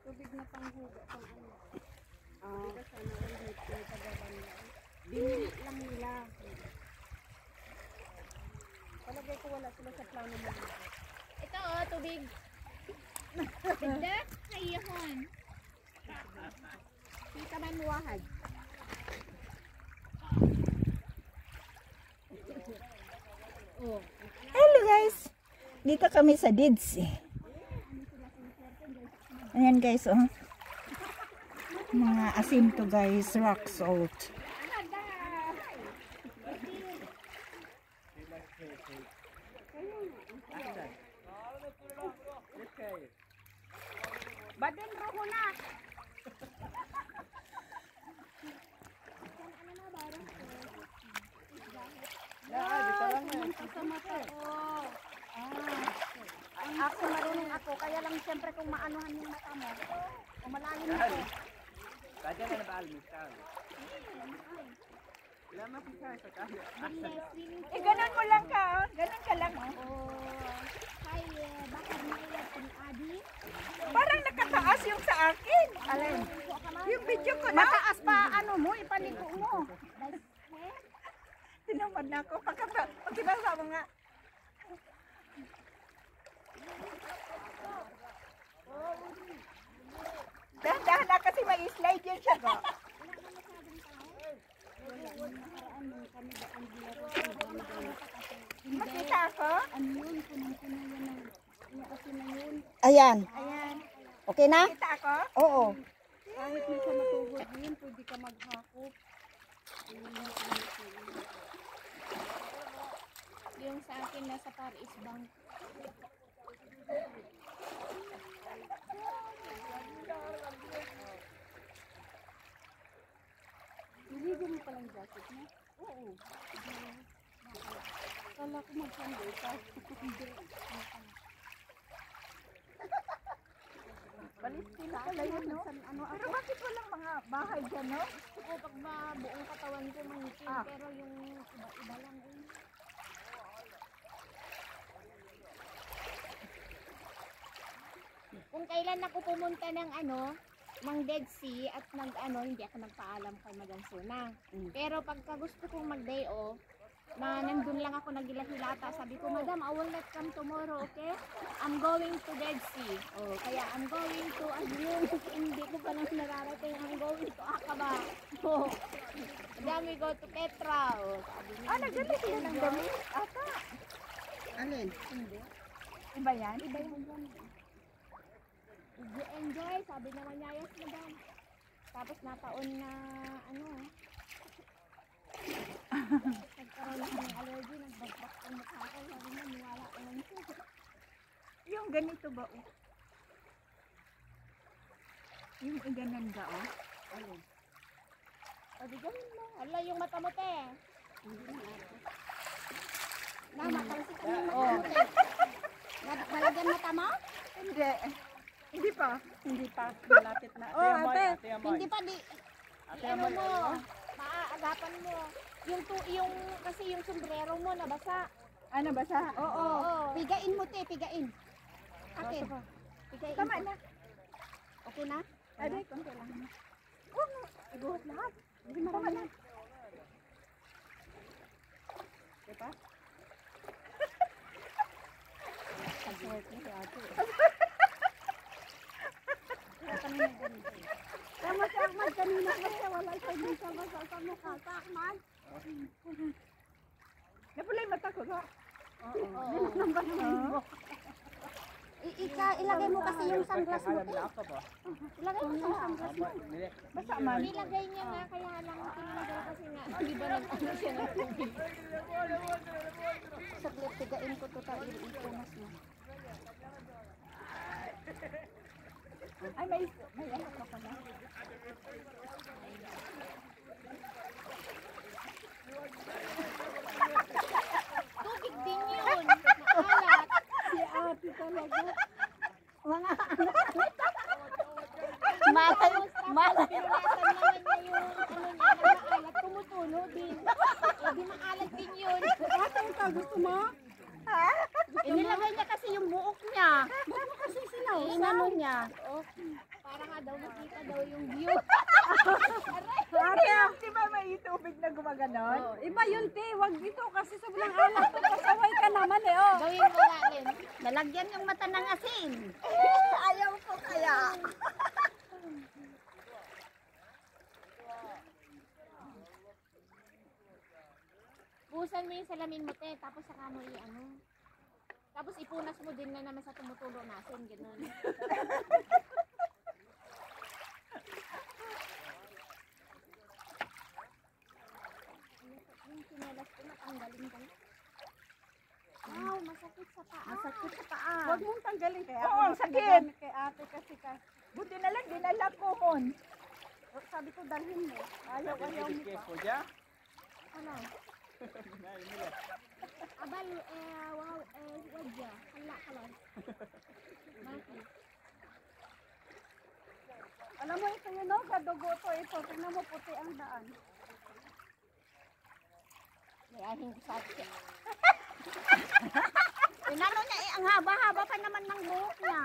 tubig na panghuga pang ano. Hindi ka sana ulit yung tagaran na. Binili lang nila. Palagay ko wala sila sa plano mo. Ito oh, tubig. Ganda? Ayun. Kita man muwahad. Oh. Hello guys! Dito kami sa Deeds eh. Ayan guys oh. Mga asim to guys, rock salt. Baden roho na. Ako marunong ako, kaya lang siyempre kung maanuhan yung mata mo, o malalim ako. Kaya na ba almusal? Wala mapisa sa kaya. Eh ganun mo lang ka oh. Ganun ka lang oh. Hi, bakit may yung adi? Parang nakataas yung sa akin. Alin? Yung video ko na. Mataas pa ano mo, ipaniko mo. Tinamad na ako. Pagkibasa mo nga. Dahan-dahan na kasi may slide yun siya ba? Makita ako? Ayan. Ayan. Okay na? Makita ako? Oo. Kahit may sa matugod yun, pwede ka maghakot. Yung sa akin nasa Paris Bank. Niligo mo palang jacket mo? Oo. Kala ko mag-sunday ka. Palestina pala yun, no? Pero bakit walang mga bahay dyan, no? Gusto ko pag buong katawan ko mangitim, pero yung iba-iba lang eh. Kung kailan ako pumunta ng ng Dead Sea at hindi ako nagpaalam kay Madam Suna. Pero pagka gusto kong mag-day off, na nandun lang ako nagilahilata, sabi ko, Madam, I will not come tomorrow, okay? I'm going to Dead Sea. Oh, kaya I'm going to Ayun, hindi ko pa nang nararating, I'm going to Aqaba. Oh, Madam, we go to Petra. Oh, sabi niya, Nagdala sila ng damit? Ata. Alin? Hindi. Iba yan? Iba yung ganun. Enjoy, sabi naman niya, yes, Madam. Tapos nataon na, nagkaroon ako ng allergy, nagbagpak ang mukha ko, sabi niya, niwala ko lang siya. Yung ganito ba, oh? Yung iganan ba, oh? Alin? O, di ganun mo. Ala, yung mata mo, te. Hindi na ako. Matalsik ka ng mata mo, te. Malagyan mata mo? Hindi. Hindi pa. Hindi pa. Malapit na. Oh, ate. Hindi pa, mo. Maaagapan mo. Kasi yung sombrero mo, nabasa. Ano ba sa? Oo. Pigain mo, te, pigain. Akin. Pigain. Tama na. Okay na? Aday, konti lang. Oh, iguhot lahat. Hindi marami lang. Diba? Pag-work na si ate. Tama si Ahmad kanina kasi wala siya din sa basa sa mukha. Sa Ahmad? Napulay mata ko, ha? Oo. Ilagay mo kasi yung sunglass mo. Ilagay mo yung sunglass mo. Basta man. Nilagay niya nga, kaya lang tinanggal kasi nga. Di ba nag-ano siya ng tubig? Saglit, tigain ko to tayo. Itunas mo. Ay, may ano ka pala. Tubig din yun. Maalat. Si ate talaga. Mga Malay. Pinunasan naman niya yung maalat. Tumutulo din. Di maalat din yun. Ate, ikaw gusto mo? ha? Inilagay niya kasi yung buok niya. Ba't mo kasi sinaw? Inano niya. Oh, para nga daw makita daw yung view. Ate, di ba may tubig na gumaganon? Oh, iba yun, te. Wag dito kasi sobrang alat. Pasaway ka naman eh, oh. Gawin mo nga rin. Nalagyan yung mata ng asin. Ayaw ko kaya. Busan mo yung salamin mo, te. Tapos saka mo ano. Tapos ipunas mo din na naman sa tumutulo na asin. Ganun. Yung sinelas ko natanggalin ko. Wow, masakit sa paa. Masakit sa paa. Huwag mong tanggalin kaya. Oo, ako ang sakit. nagpagamit kay ate kasi ka. Buti na lang dinala ko mon. Sabi ko dalhin mo. Ayaw mo pa. Careful, ja? Ano? Nej, nu är Abal, wow, wadya. Hala ka lang. Bakit? Alam mo ito yun, no? Kadugo to ito. Tingnan mo puti ang daan. May ahing sabi. Inano niya ang haba-haba pa naman ng buhok niya.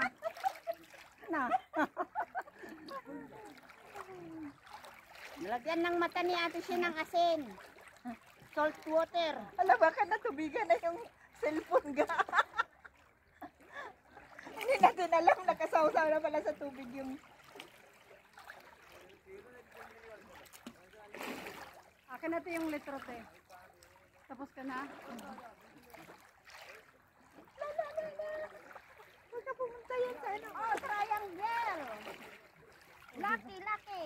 Na. Nilagyan ng mata ni ate siya ng asin. Salt water. Alam baka natubigan na yung cellphone ga. Hindi natin alam, nakasawsaw na pala sa tubig yung... Akin na ito yung litro, te. Tapos ka na? Huwag ka pumunta yan sa ano. Oh, triangle. Lucky, lucky.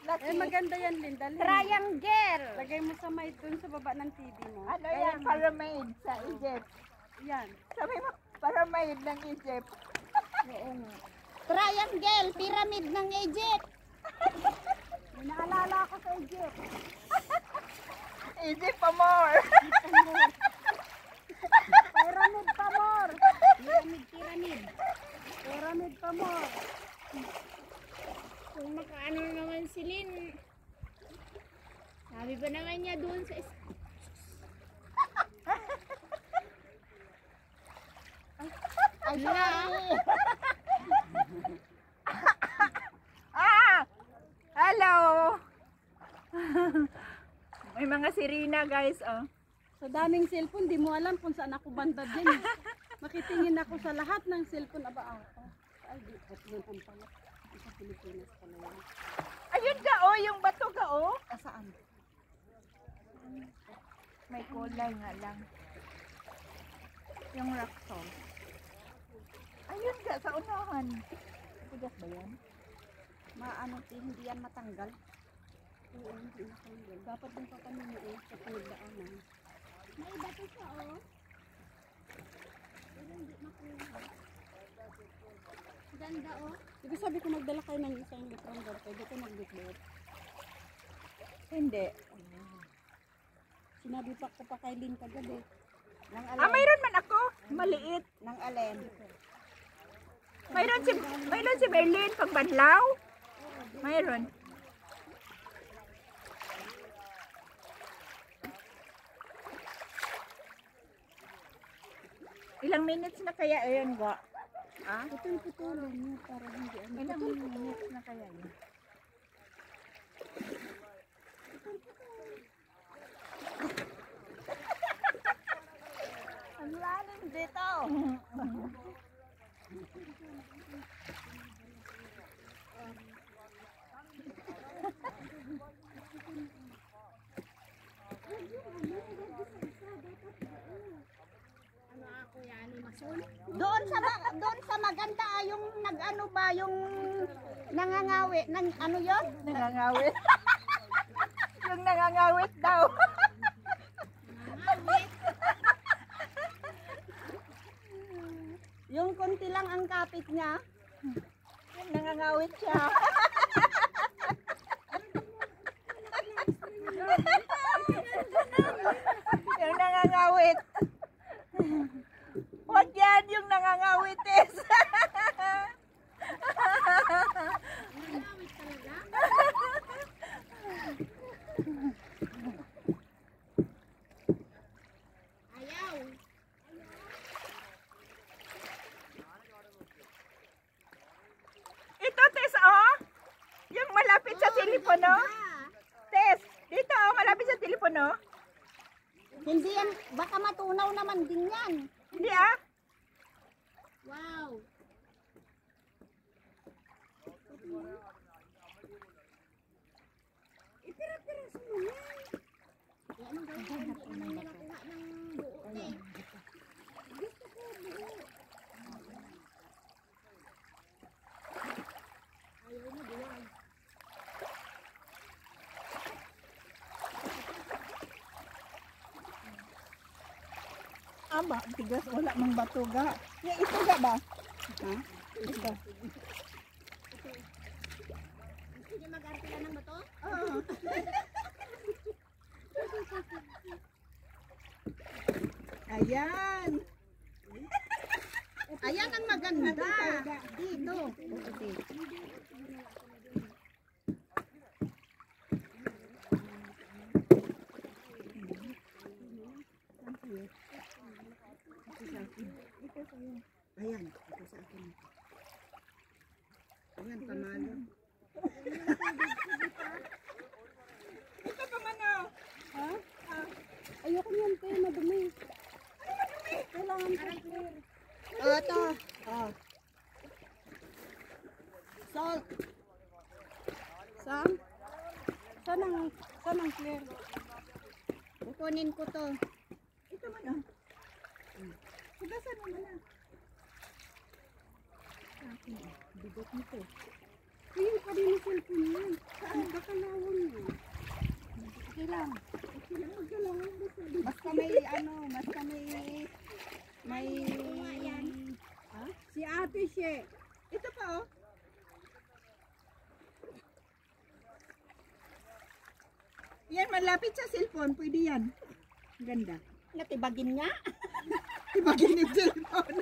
Eh, maganda yan, Lynn. Dalhin mo. Triangle. Lagay mo sa may dun sa baba ng TV mo. Ano yan? Pyramid sa Egypt. Yan. Sabi mo, pyramid ng Egypt. Oo nga. Triangle, pyramid ng Egypt. May naalala ako sa Egypt. Egypt pa more. Pyramid pa more. Pyramid, pyramid. Pyramid pa more. Kung makaano naman si Lynn. Sabi ba naman niya doon sa... Ay, sorry. Ah! Hello! May mga sirena guys, oh. Sa daming cellphone, di mo alam kung saan ako banda din. Eh. Makitingin ako sa lahat ng cellphone. Aba ako. Ay, di. At yun ang pala. Sa Pilipinas pala yan. Ayun ka, oh, yung bato ka, oh. Saan? May kulay nga lang. Yung rock salt. Ayun ka, sa unahan. Tigas ba yan? Maano, hindi yan matanggal. Oo, hindi matanggal. Dapat yung papanunuin sa pinagdaanan. May bato siya, oh. Pero hindi makuha. Ganda, oh. Diba sabi ko magdala kayo ng isang litrong dad, pwede ko magbitbit. Hindi. Sinabi pa ko pa kay Lynn kagabi. Nang Ah, mayroon man ako. Maliit. Nang alin. Mayroon si Berlin pag banlaw. Mayroon. Ilang minutes na kaya ayun ba? Ah? Putol-putulan niya para hindi ano. Ilang minutes na kaya yun? Ang lalim dito. Doon sa maganda yung nag-ano ba yung nangangawi nang ano yon? Nangangawit. Yung nangangawit daw. Yung konti lang ang kapit niya. Yung nangangawit siya. Yung nangangawit. Huwag yan yung nangangawit is. Ayaw. telepono? Tess, dito, malapit sa telepono. Hindi yan, baka matunaw naman din yan. Hindi ah. Wow. Ipira-piraso mo yan. Yan ang gawin, hindi naman nakakuha ng buo eh. Gusto ko buo. Ayaw na buwag. Aba, tigas, wala mang batuga. Yung ituga ba? Ha? Ito. Hindi mag-artila ng bato? Oo. Ayan. Ayan ang maganda. Dito. Ayan, ito sa akin. Ayan, panalo. Ito pa man oh. Ha? Ayoko niyan, te. Madumi. Kailangan ko clear. Oh, ito. Oh. Salt. Saan? Saan ang clear? Kukunin ko to. Ito man oh. Hugasan mo na. Bigot nito. Ayun pa rin yung cellphone yan. Saan? Bakalawang yan. Okay lang. Okay lang. Magkalawang. Basta may ano, basta may Ha? Si ate siya. ito pa oh. Yan, malapit sa cellphone. Pwede yan. Ganda. Natibagin nga. Ibagin yung cellphone.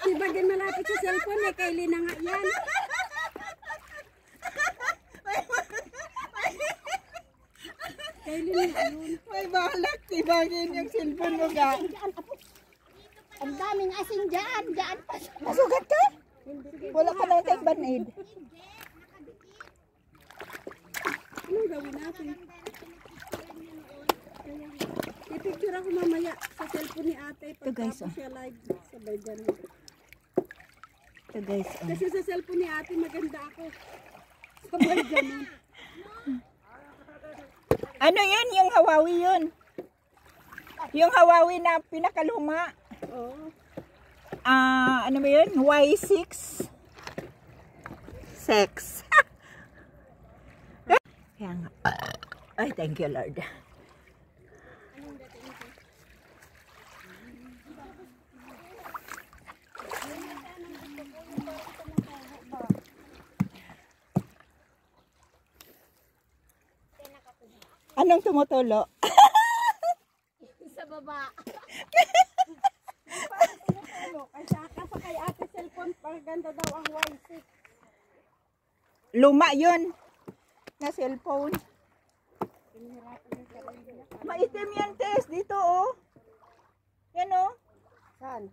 Sibagin malapit sa cellphone eh. Kay Lina nga yan. Kay Lina nga yun. May balak. Ibagin yung cellphone mo ga. Ang daming asin dyan. Dyan pa. Masugat ka? Wala ka lang take band-aid. Anong gawin natin? I-picture ako mamaya sa cellphone ni ate. Ito, guys, Pagtapos siya live. Sabay ganun. Ito guys. Kasi sa cellphone ni ate maganda ako. Sabay ganun. Ano yun? Yung Huawei yun. Yung Huawei na pinakaluma. Oo. Ano ba yun? Y6. Sex. Kaya nga. Ay, thank you Lord. Anong tumutulo? Sa baba. Kasi kay ate cellphone, paganda daw ang Y6. Luma yun. Na cellphone. Maitim yan, Tess. Dito, oh. Yan, oh. Saan?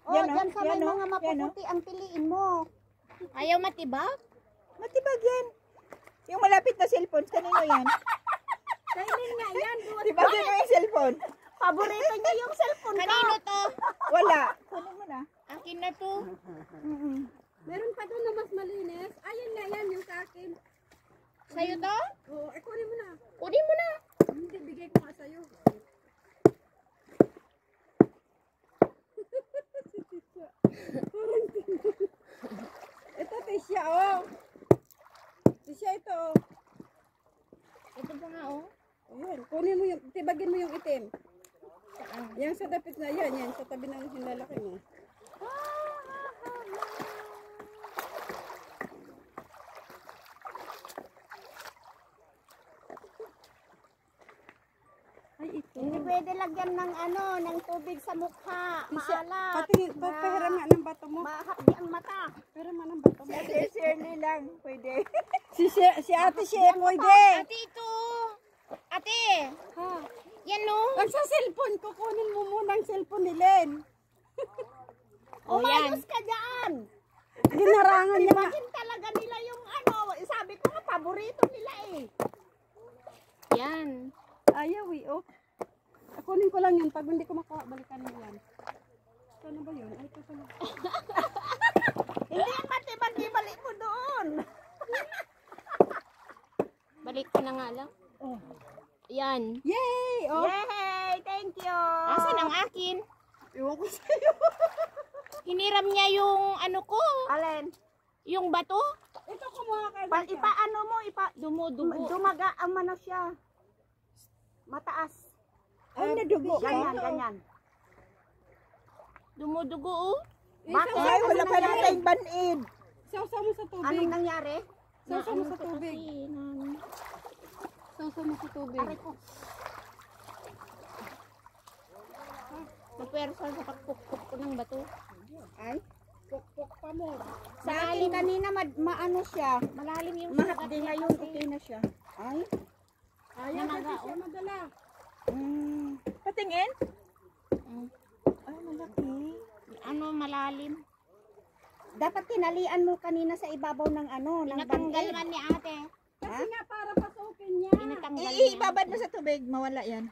Oh, Yan, dyan sa may yan, mga yan, mapuputi ang piliin mo. Ayaw matibak? Matibag yan. Yung malapit na cellphone, kanino yan? Kailin nga yan. Tibagin mo yung cellphone. Paborito niya yung cellphone ko. Kanino to? Wala. Kunin mo na. Akin na to. Meron pa doon na mas malinis. Ayun nga yan, yung sa akin. Sa'yo to? Oo, kunin mo na. Kunin mo na. Hindi, bigay ko nga sa'yo. Ito, Tisha, oh. Tisha, ito, oh. Ito pa nga oh. Ayan, kunin mo yung, tibagin mo yung itim. Yan sa dapit na yan, yan sa tabi ng hinlalaki mo. Ay, ito. Hindi pwede lagyan ng ano, ng tubig sa mukha. Maalat. Pati, pahiram nga ng bato mo. Mahapdi ang mata. Pahiram nga ng bato mo. Shirley lang. Pwede. Si ate siya, pwede. Ate ito. Ate. Ha? Yan no. Pag sa cellphone, kukunin mo muna ang cellphone ni Len. Umayos ka dyan. Ginarangan niya nga. Imagine talaga nila yung ano. Sabi ko paborito nila eh. Yan. Ayaw oh. Kunin ko lang yun. Pag hindi ko makuha, balikan mo yan. Sana ba yun? Ay, ito pala. Hindi yan mati, balik mo doon. Balik ko na nga lang. Oh. Yan. Yay! Oh. Yay! Thank you! Asan ang akin? Iwan ko sa'yo. Hiniram niya yung ano ko. Alin? Yung bato. Ito ko mga kaibigan. Ipaano mo, Dumudugo. dumaga ang ano siya. Mataas. Ay, nadugo ka? Ganyan, ganyan. Dumudugo oh. Bakit? Ay, Wala pa naman tayong banid. Sausaw mo sa tubig. Anong nangyari? Sausaw mo sa Naano ko tubig. kasi, Sausaw mo sa tubig. Aray ko. Napersa sa pagpukpuk ko ng bato. Ay, Pukpuk pa mo. sa akin kanina maano siya. Malalim yung Mahapdi ngayon, okay na siya. Ay. Ayaw Namaga, kasi siya madala. Patingin? Mm. Ay, malaki. Ano malalim. Dapat tinalian mo kanina sa ibabaw ng ano, ng Pinatanggal banid. man ni ate. Kasi nga para pasukin niya. Pinatanggal niya. Ibabad mo sa tubig, mawala yan.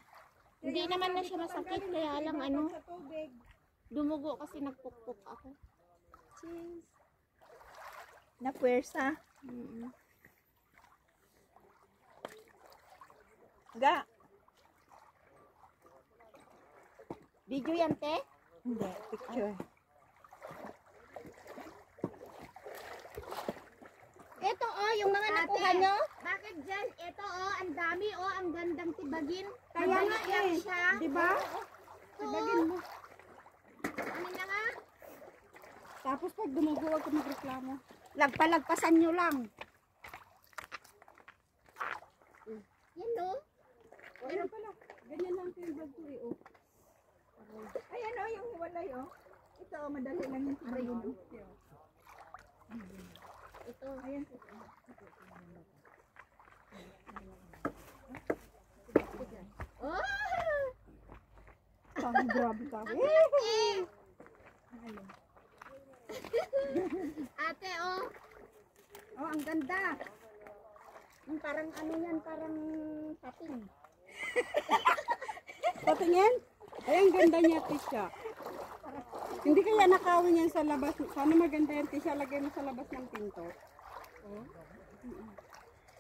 Hindi naman na siya masakit. Kaya lang ano. Sa tubig. Dumugo kasi nagpukpuk ako. Napuwersa. Mm-mm. Ga. Video yan te? Hindi, picture. Ito oh, yung mga nakuha nyo. Bakit dyan? Ito oh, ang dami oh, ang gandang tibagin. Kaya nga lang eh. siya. Diba? Tibagin mo. Ano na nga? Tapos pag dumugo, huwag ka magreklamo. Lagpalagpasan nyo lang. Yan no? Meron pala. Ganyan lang ito yung bag ko eh. Oh. Ayan o, yung hiwalay o. Ito, madali lang yung tibayin. Ito. Ayan. Oh! Ang grabe ka. Ate oh. Oh, ang ganda. Yung parang ano yan, parang sating. Patingin? Ay, ang ganda niya, Tisha. Hindi kaya nakawin yan sa labas. Sana maganda yan, Tisha. Lagay mo sa labas ng pinto.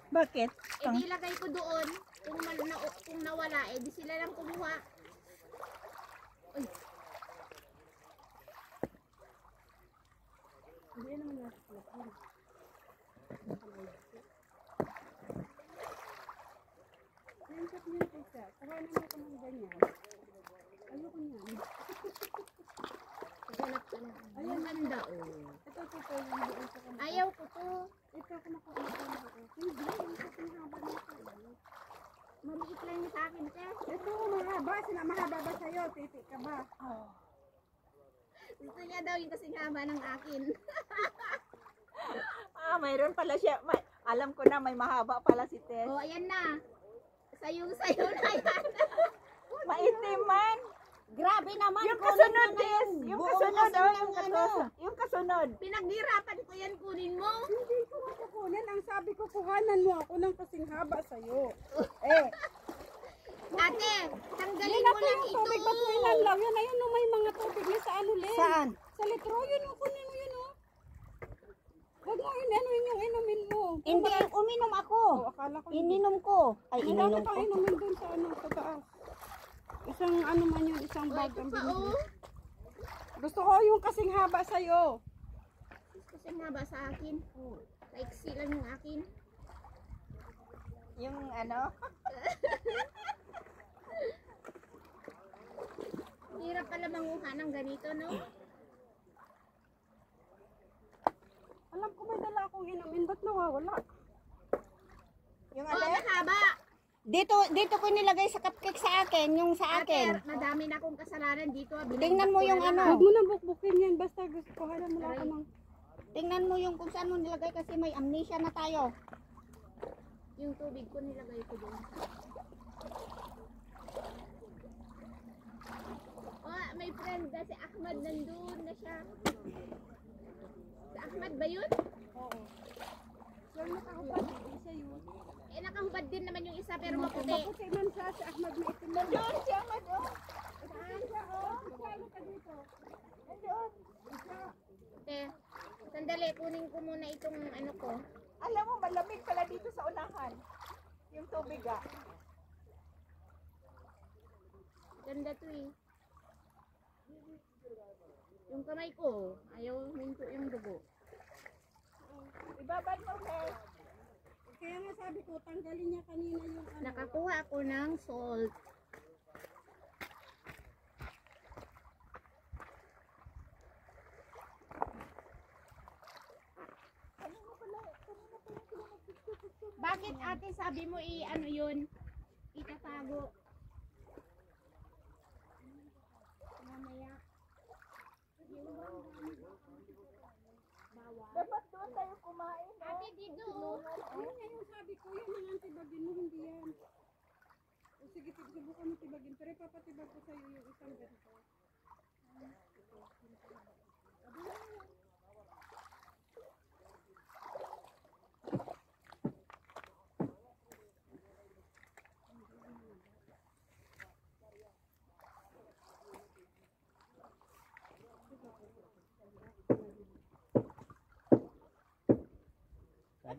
Bakit? Eh di lagay ko doon. Kung nawala, eh di sila lang kumuha. Hindi naman nasa. Nainkat niya, Tisha. Saka naman ako ng ganyan. Ayoko niyan. Ganap ka na. Ang ganda oh. Ito, yung doon sa kanila. Ayaw ko to. Ito ako nakuha ko ng buo. Hindi, yung kasing haba nito. Maliit lang yung sa akin, te. Ito, mahaba. Mahaba ba sa'yo? Titi ka ba? Gusto niya daw yung kasing haba ng akin. Mayroon pala siya. Alam ko na, may mahaba pala si Tess. Oh, ayan na. Sayo na yan. Maitim man. Grabe naman. Yung kunin kasunod, mo na Tess. Yung kasunod, yung kasunod. Pinaghirapan ko yan, kunin mo. Hindi ko makukunin. Ang sabi ko, kuhanan mo ako ng kasing haba sa'yo. Ate, tanggalin Yan mo ako lang yung ito. tubig batuinan lang. Yan, ayun, no, may mga tubig na sa ano, Len. Saan? Sa litro, yun, oh, kunin mo yun, oh. Huwag mo inumin yung inumin mo. Hindi, uminom ako. Oh, akala ko Ininom ko. Ay, Marami ininom pang ko. inumin dun sa ano, sa taas. Isang ano man yun, isang Oh, bag ito ang pa binili. oh. Gusto ko yung kasing haba sa'yo. Kasing haba sa akin. Kaiksi lang yung akin. Yung ano? Hirap pala manguha ng ganito, no? Alam ko may dala akong inumin, ba't nawawala? Yung Oh, ano? mahaba. Dito ko nilagay sa cupcake sa akin, yung sa Ate, akin. madami na akong kasalanan dito. Tingnan mo yung ano. Huwag mo nang bukbukin yan, basta gusto ko halang mo lang ako ng... Tingnan mo yung kung saan mo nilagay kasi may amnesia na tayo. Yung tubig ko nilagay ko doon. Oh, may friend na si Ahmad nandun na siya. Si Ahmad ba yun? Oo. Yung nakahubad, isa yun. Eh, nakahubad din naman yung isa pero maputi. Maputi man siya, si Ahmad na itim na. Doon si Ahmad, oh. Saan siya, oh? Saan ka dito? Nandoon. Te, sandali, kunin ko muna itong ano ko. Alam mo, malamig pala dito sa unahan. Yung tubig ah. Ganda to eh. Yung kamay ko, ayaw minto yung dugo. Ibabad mo, Mel. Kaya nga sabi ko, tanggalin niya kanina yung ano. Nakakuha ako ng salt. Bakit ate sabi mo ano yun? Itatago. Mamaya. Dapat doon tayo kumain. Ate dito. Yun nga yung sabi ko, yun ang antibagin mo, hindi yan. O sige, subukan mo tibagin. Pero ipapatibag ko sa'yo yung isang ganito.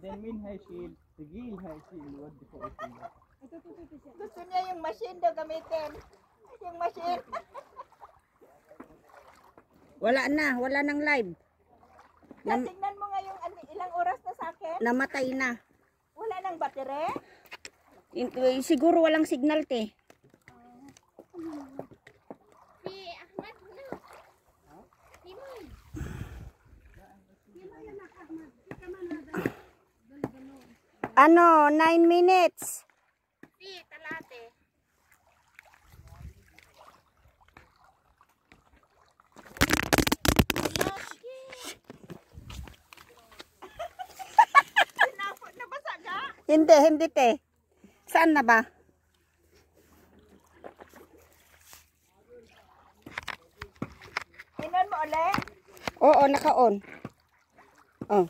بعدين مين هيشيل؟ ثقيل هيشيل يودي فوق الثقيل. Ito siya. Gusto niya yung machine daw gamitin. Yung machine. Wala nang live. Tingnan mo nga yung ilang oras na sa akin. Namatay na. Wala nang battery. Siguro walang signal te. Si Ahmad na. Timoy. Ano, 9 minutes. Si Talate. Nabasa ka? Hindi te. Saan na ba? Inon mo ulit. Oo, naka-on. Oh.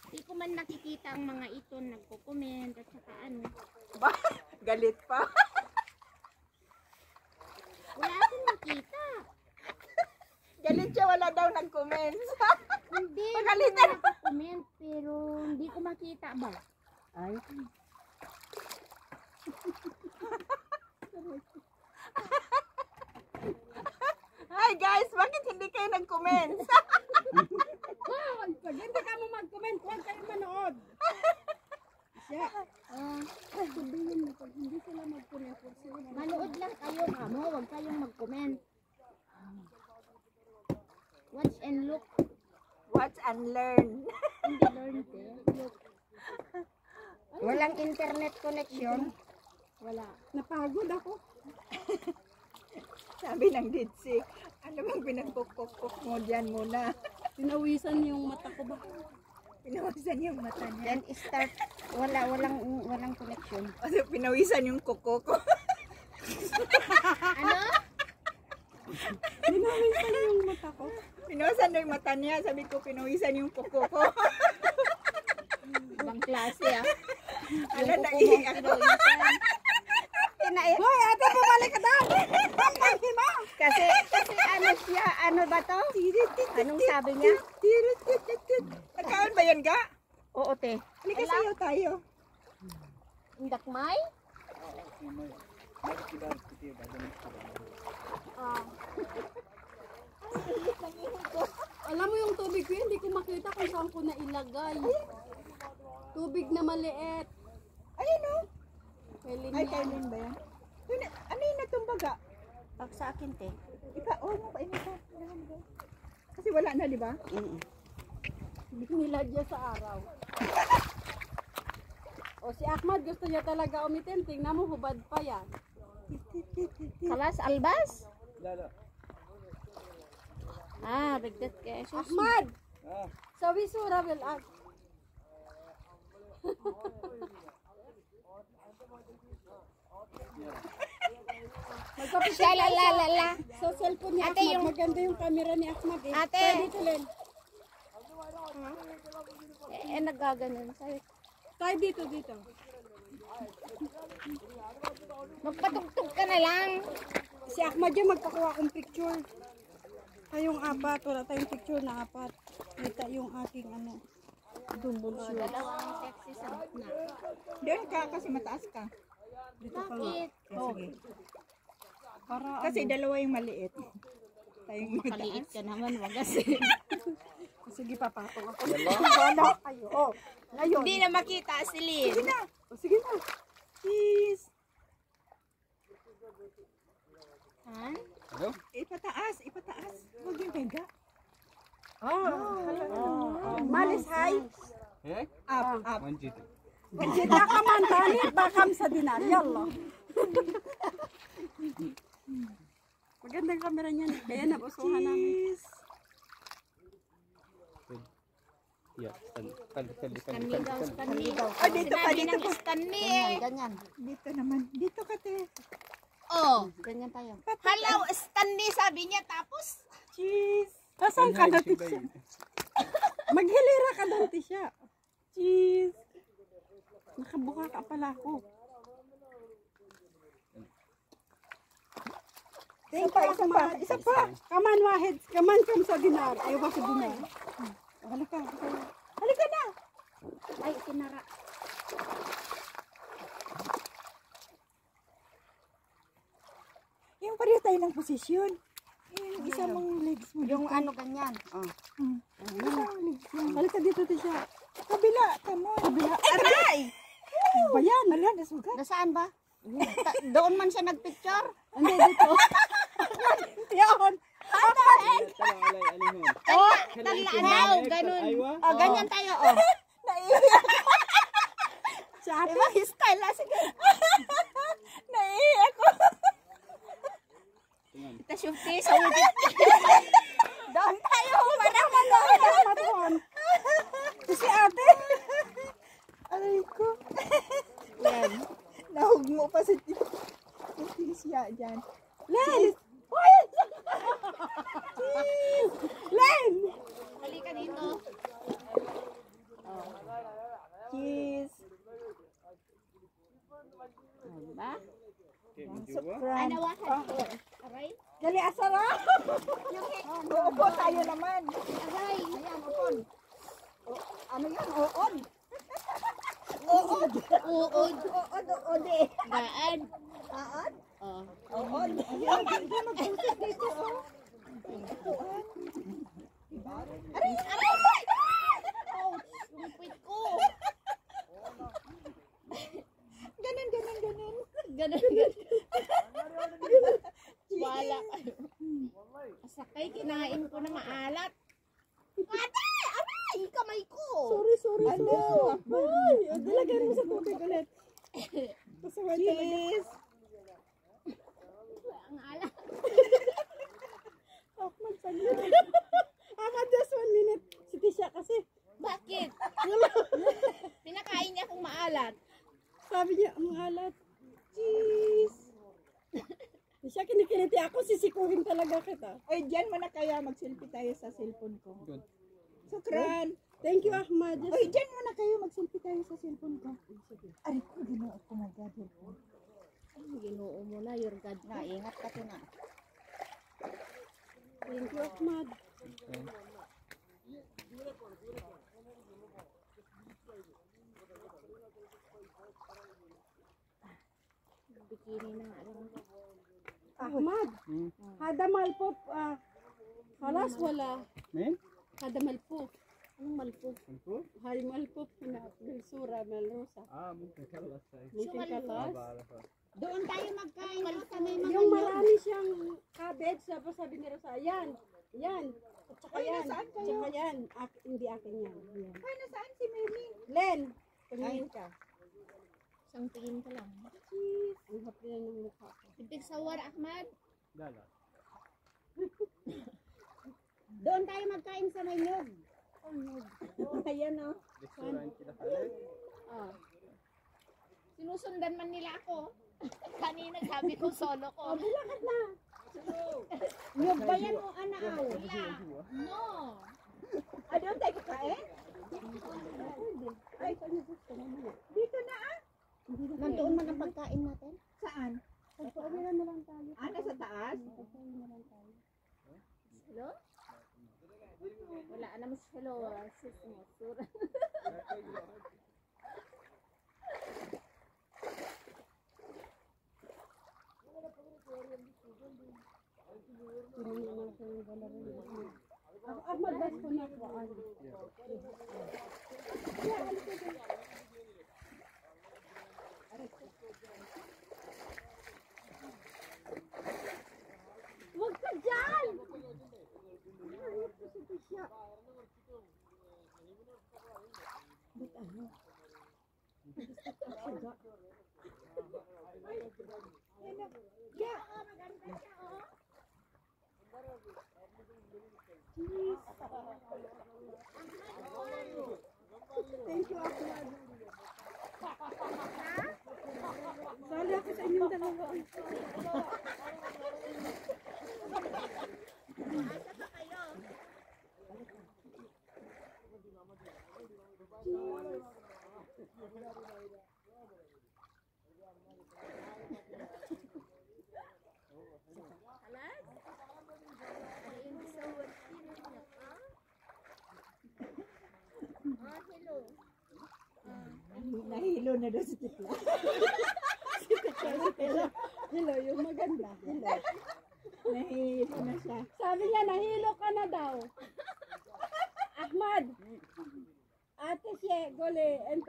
Di ko man nakikita ang mga ito nagko-comment at saka ano. Ba? Galit pa. Wala akong nakita. Galit siya, wala daw nag-comments. Hindi, Pagalitan. nagko-comment pero hindi ko makita ba? Ay. Hi guys, bakit hindi kayo nag-comments? Pag hindi ka mo mag-comment, huwag kayo manood. Siya. Sabihin mo, pag hindi sila mag-comment, huwag sila mag-comment. Manood lang kayo kamo, huwag kayong mag-comment. Watch and look. Watch and learn. Hindi learn te. Look. Walang internet connection. Wala. Napagod ako. Sabi ng Ditsy, ano bang pinagkukukuk mo dyan muna? Pinawisan yung mata ko ba? Pinawisan yung mata niya. Then start. Walang connection. Kasi pinawisan yung kuko ko. Ano? Pinawisan yung mata ko. Pinawisan yung mata niya. Sabi ko, pinawisan yung kuko ko. Ibang klase ah. Ano, naiiyak ako. Hoy, ate, bumalik ka daw. Kasi, Ano siya? Ano ba to? Anong sabi niya? nagkaan ba yan ga? Oo, te. Halika sayo tayo. Indakmay? Alam mo yung tubig ko, hindi ko makita kung saan ko nailagay. Tubig na maliit. Ayun o. Kailan Ay, yan? kainin ba yan? Ano yung natumbaga? Pag sa akin, te. Mo pa inita. Kasi wala na, di ba? Niladya sa araw. O si Ahmad gusto niya talaga umitin. Tingnan mo, hubad pa yan. Kalas albas? لا لا. Ah, bigdat kaya siya. Ahmad! Ah. Sabi sura will ask. Siya la. Sa cellphone ni Ate, Ahmad, yung- maganda yung camera ni Ahmad eh. Ate. Kaya dito, Len. Yan, nagaganon sa'yo. Tayo dito, dito. Magpatugtog ka na lang. Si Ahmad yung magpakuha akong picture. Kayong apat, wala tayong picture na apat. Kita yung aking ano. Dumbol shoes. Dalawang sexy sa na. Doon ka kasi mataas ka. Dito ka nga. Bakit? Oh. Sige. Para Kasi dalawa yung maliit. Tayong Maliit mataas. ka naman, wagasi. sige, papatong ako. Wala kayo. Oh, ngayon. Hindi na makita si Lynn. Sige na. Oh, sige na. Cheese. Han? Ano? Ipataas, ipataas. Huwag yung mega. Malis, hi. Eh? Up, up. 1 G2. Kita ka man, tani. Bakam sa dinar. Yalla. Magandang camera niyan. Kaya nabusuhan namin. Cheese. Yeah, Stanley. Stanley daw, Stanley. Ah, dito pa, Sinabi dito ng pa. Stanley eh. Ganyan. Dito naman. Dito ka, te. Oh. Ganyan tayo. Hello, Stanley, sabi niya. Tapos, Cheese. Nasaan ka na, Tisha? Maghilira ka doon, Tisha. Cheese. Nakabuka ka pala ako. Thank you, isa pa. Isa pa. Kaman, Wahid. Kaman, kam sa dinar. Ayaw ka sa dinar. Halika. Halika na. ay, sinara. Yung pareho tayo ng posisyon. Yung isa mong legs mo. Yung ano ganyan. Isang legs mo. Halika dito, Tisha. Kabila. Come on. Kabila. Aray! Ba yan? Ala, nasugat. Nasaan ba? Doon man siya nagpicture. Hindi, dito. Yan. Tala daw, ganun. Oh, ganyan tayo. Oh. Si ate. Diba, style na. Sige. Naiiyak ko. Tapos yung face, sa ulit. Doon tayo. Matuhan. Si ate. Aray ko. Yan. Nahug mo pa si Tisha dyan. Len! Len! Halika dito. Cheese. Diba? Surprise. Anawahan ko. Aray? Dali, asara. Uupo tayo naman. Aray. Ayan, upon. Ano yan? Uod. Uod. Uod, uode. Gaan. Aad? Oh. Uod. Ayan, mag-usap dito. Oh. Aray! Aray! Ouch! Lumipit ko. Ganun. Ganun. Wala kayo. Sakay, kinain ko na maalat. Ate! Aray! Kamay ko! Sorry. Ano? Ay, dalagay mo sa tubig ulit. Pasaway talaga. Cheese. Ang alat. Ahmad, saglit. Ahmad, just 1 minute. Si Tisha kasi. Bakit? Pinakain niya akong maalat. Sabi niya, ang alat. Cheese. Tisha, kinikiliti ako. Sisikuhin talaga kita. Ay, dyan mo na kaya mag-selfie tayo sa cellphone ko. Good. Sukran. Thank you, Ahmad. Just... Ay, dyan mo na kayo mag-selfie tayo sa cellphone ko. Aray ko, ginoo ko na gado ko. Ginoo mo na, your God na. Ingat ka to na. Thank you, Ahmad. Bikini na. Ahmad, hada malpo. Halas wala. Men? Hada malpo. Anong malpo? Ano? Hay malpo na bilsura melrosa. Mungkin kalas ay. Mungkin kalas. Doon tayo magkain. Sa may mga Yung marami siyang cabbage, tapos sabi ni Rosa, yan. At saka Ay, yan. nasaan At kayo? saka yan. Hindi akin yan. Yan. Ay, nasaan si Mimi? Len, tumingin ka. isang tingin ka lang. Ang hapli na ng mukha ko. Pitig sawar, Ahmad. Dala. Doon tayo magkain sa may nyug. Ayan o. Restaurant kita kali. Oh. Sinusundan man nila ako. Kanina sabi ko solo ko. Bilakad na. Nyug ba yan o anaaw? Wala. No. Ah, doon tayo kakain? Ay, dito na ah. Nandoon man ang pagkain natin. Saan? Pagpauwiran na lang tayo. Nasa taas? Pagpauwiran na lang tayo. Hello? Wala naman si hello. Sis mo. Sura. Hindi naman sa yung galarin. Ako mag-best ko na ako. Huwag ka dyan! Thank you, Ahmad. Sali ako sa inyong dalawa. Nahilo na doon si Tikla. Hello, yung maganda. Hello. Nahilo na siya. Sabi niya, nahilo ka na daw. Ahmad. Ate siya, gole, and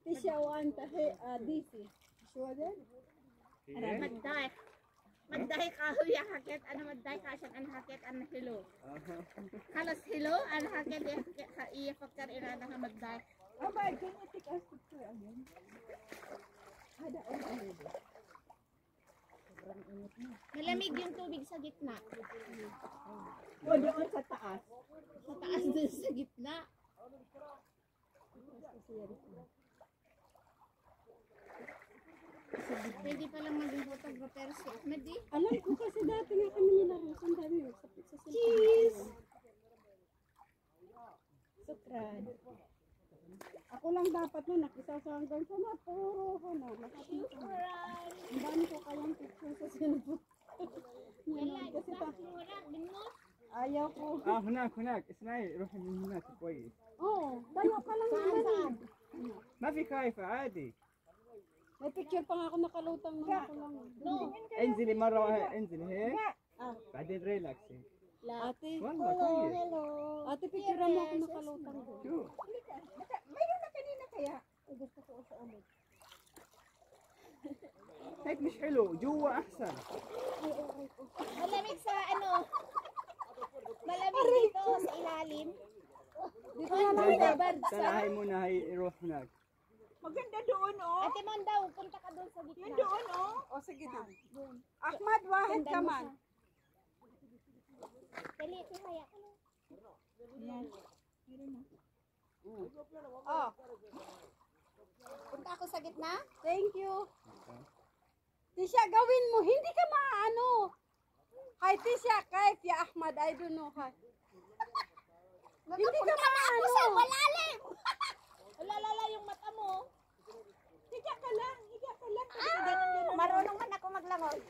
tisya want DC. Sure then? Magday. Magday ka huya hakit. Ano magday ka siyang an hakit an hello. Halos hello an hakit iya fakar ina na magday. Abay, can you take us picture again? Ada orang ada. Malamig yung tubig sa gitna. O doon sa taas. Sa taas doon sa gitna. Pwede palang maging photographer si Ahmed eh. Alam ko kasi dati nga kami nila Rosan dami yung sa cheese. Sukran. Ako lang dapat na nakisasa hanggang sa na puro ano. Ang dami ko kayang picture sa cellphone. Yala, Kasi pa, mura, binus. ayaw ko. هناك اسمعي روحي من هناك كويس. Oo, tayo ka lang naman. ما في خايفة عادي. May picture pa nga ako nakalutang na ako lang. No. انزلي مرة واحدة انزلي هيك. بعدين ريلاكسي. Ate, والله كويس. ate picture mo ako nakalutang doon. شو؟ Mayroon na kanina kaya. Gusto ko sa ulit. هيك مش حلو جوا أحسن. Malamig sa ano. Malamig dito sa ilalim. Dito na lang sa bed. ترى هاي منى هاي روح هناك. Maganda doon oh. Ate Mon daw, punta ka doon sa Yun gitna. doon oh. O sige doon. Ahmad, wahid ka man. Dali, tuhaya ka lang. Oh, Punta ako sa gitna. thank you. Tisha, gawin mo. Hindi ka maano. Hi, Tisha, Kaif, ya Ahmad, I don't know. Hi. Hindi ka maano. Sa malalim. Lalala yung mata mo. Higa ka lang. Higa ka lang. Marunong man ako maglangoy.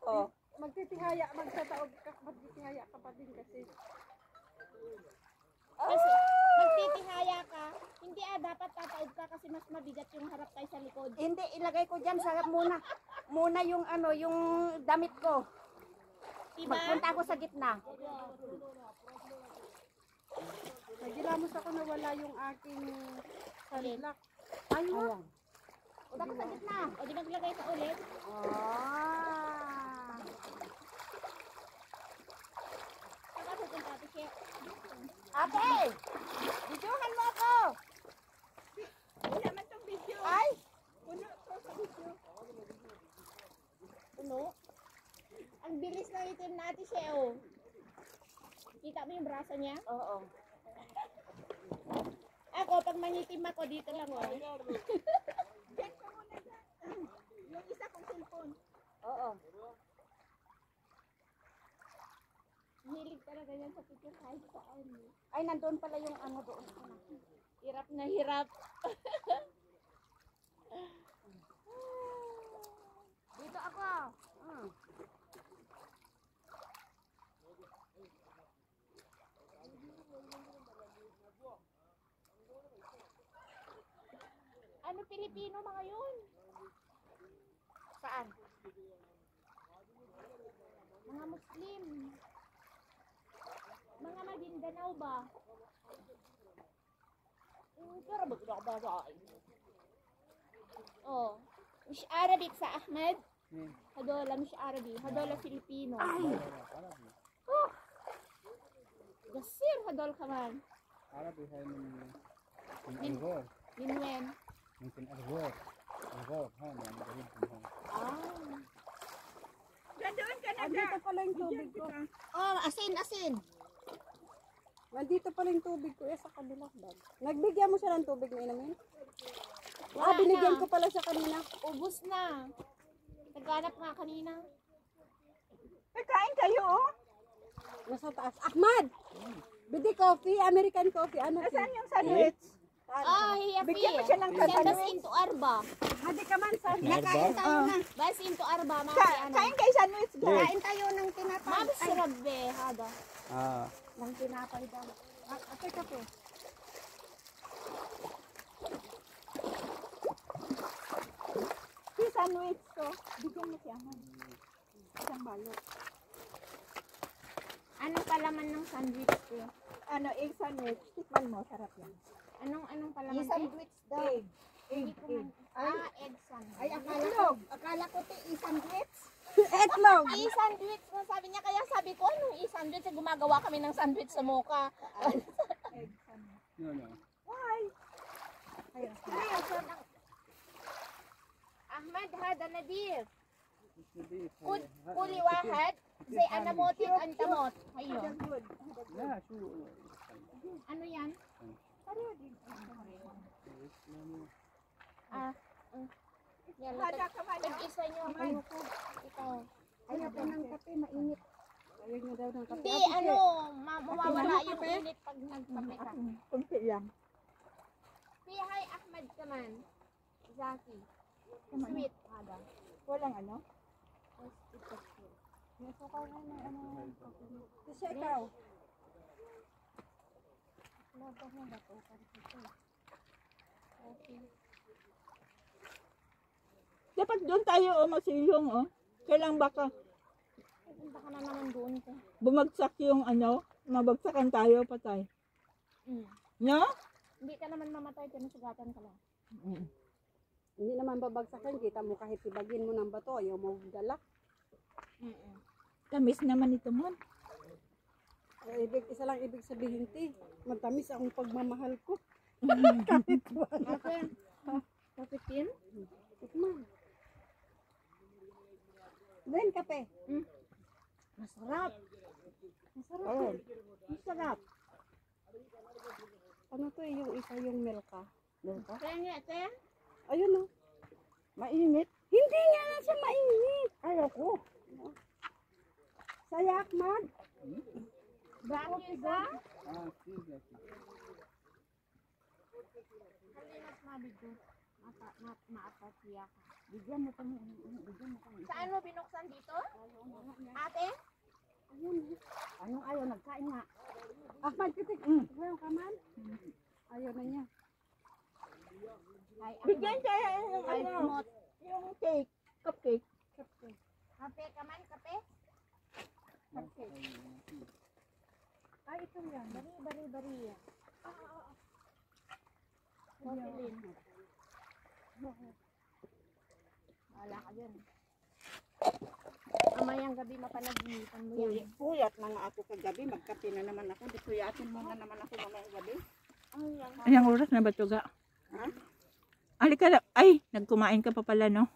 Oh. Magtitihaya, magtataog ka, magtitihaya ka pa din kasi. Kasi magtitihaya ka, hindi dapat tataob ka kasi mas mabigat yung harap tayo sa likod. Hindi, ilagay ko dyan sa muna yung ano, yung damit ko. Diba? Magpunta ako sa gitna. Nagilamos ako na wala yung aking sunblock. Ayun. Punta ko sa gitna. O di maglagay ka ulit. Ah. Saka pupunta ate siya. Ate! Videohan mo ako! Wala man tong video. Ay! Puno to sa video. Puno. Ang bilis ng itim na ate siya oh. Kita mo yung braso niya? Oo. Ako, pag mangitim ako, dito lang oh. Yung isa kong cellphone. Oo. Hilig talaga yan sa picture kahit saan. Ay, nandun pala yung ano doon. Hirap na hirap. Dito ako. Ano Pilipino mga yun? Saan? Mga Muslim. Mga Maguindanao ba? Pero ba't nakabasa? Oh. مش عربي sa Ahmed. هدول مش عربي، هدول فلبينو. قصير هدول كمان. عربي هاي من الغور. من وين؟ ممكن الغور هون يعني قريب من هون. Doon ka na Andito pala yung tubig ko. Oh, asin. Nandito pala yung tubig ko. Sa kabilang bag. Nagbigyan mo siya ng tubig na inumin? Wala Binigyan na. ko pala siya kanina. Ubus na. Naghanap nga kanina. Kain kayo, oh. Nasa taas. Ahmad! Bidi coffee, American coffee. Ano? Nasaan yung sandwich? Ah, hiya Bigyan mo siya ng Bas sandwich. into arba. Hadi ka man sa... Nakain tayo na. Bas into arba. Kain kayo sandwich, guys. Kain tayo ng tinapay. Mabis rabbe, hada. Ng tinapay daw. Ate ka po. Si sandwich to. Bigyan mo siya. Isang balot. Anong palaman ng sandwich ko? Ano, egg sandwich. Tikman mo, sarap yan. Anong palaman? Yung sandwich daw. Egg. Hindi ko man. Egg sandwich. Ay, akala ko i-sandwich. I-sandwich nga sabi niya, kaya sabi ko, anong i-sandwich? Gumagawa kami ng sandwich sa mocha. Egg sandwich. No. Why? أحمد هذا نذير نضيف. كل واحد زي أنا موت أنت موت هيو Good. لا شو ano yan? Yan, Hada ka man. tag-isa nyo ano ko ito. Ayaw ko ng kape, mainit. Ayaw niya daw ng kape. Hindi, ano, mawawala yung init pag nagkape ka. Kunti lang. Say hi Ahmad kaman. Zaki. Sweet. Hada. Walang ano? Nasukal na ng ano. Kasi ikaw. Laba mo ba ito? Dapat doon tayo, oh, masilong, oh. Kailang baka Punta ka na naman doon ka. bumagsak yung ano, mabagsakan tayo, patay. No? Hindi ka naman mamatay, tinasugatan ka lang. Hindi naman babagsakan. Kita mo kahit ibagin mo ng bato. Ayaw mo dala. Tamis naman ito, man. Isa lang ibig sabihin, ti. Matamis ang pagmamahal ko. Ate, kapitin? Tikman. Then, kape. Masarap. Oh. Masarap. Ano to yung isa yung milka? Milka? Kaya niya, ate? Ayun o. Mainit. Hindi nga siya mainit. Ayaw ko. Saya, Ahmad. Bakit isa? sige. Halinat mabigyo. Maapasya ka. Bigyan mo kami. Bigyan mo kami. Saan mo binuksan dito? Ate? Anong ayaw? Nagkain nga. Ahmad, kitik. Ayaw ka man. Ayaw na niya. Ay, Bigyan kaya yung Ay, ano, mot. yung cake. Cupcake. Kape ka man, kape? Ay, ito yan. Bari. Roselyn. Wala ka dyan. Mamayang gabi mapanagitan mo yan. Puyat na nga ako kagabi. Magkape na naman ako. Di puyatin mo na naman ako mamayang gabi. Ayang oras na ba ito ga? Ha? Alika na. Ay, nagkumain ka pa pala, no?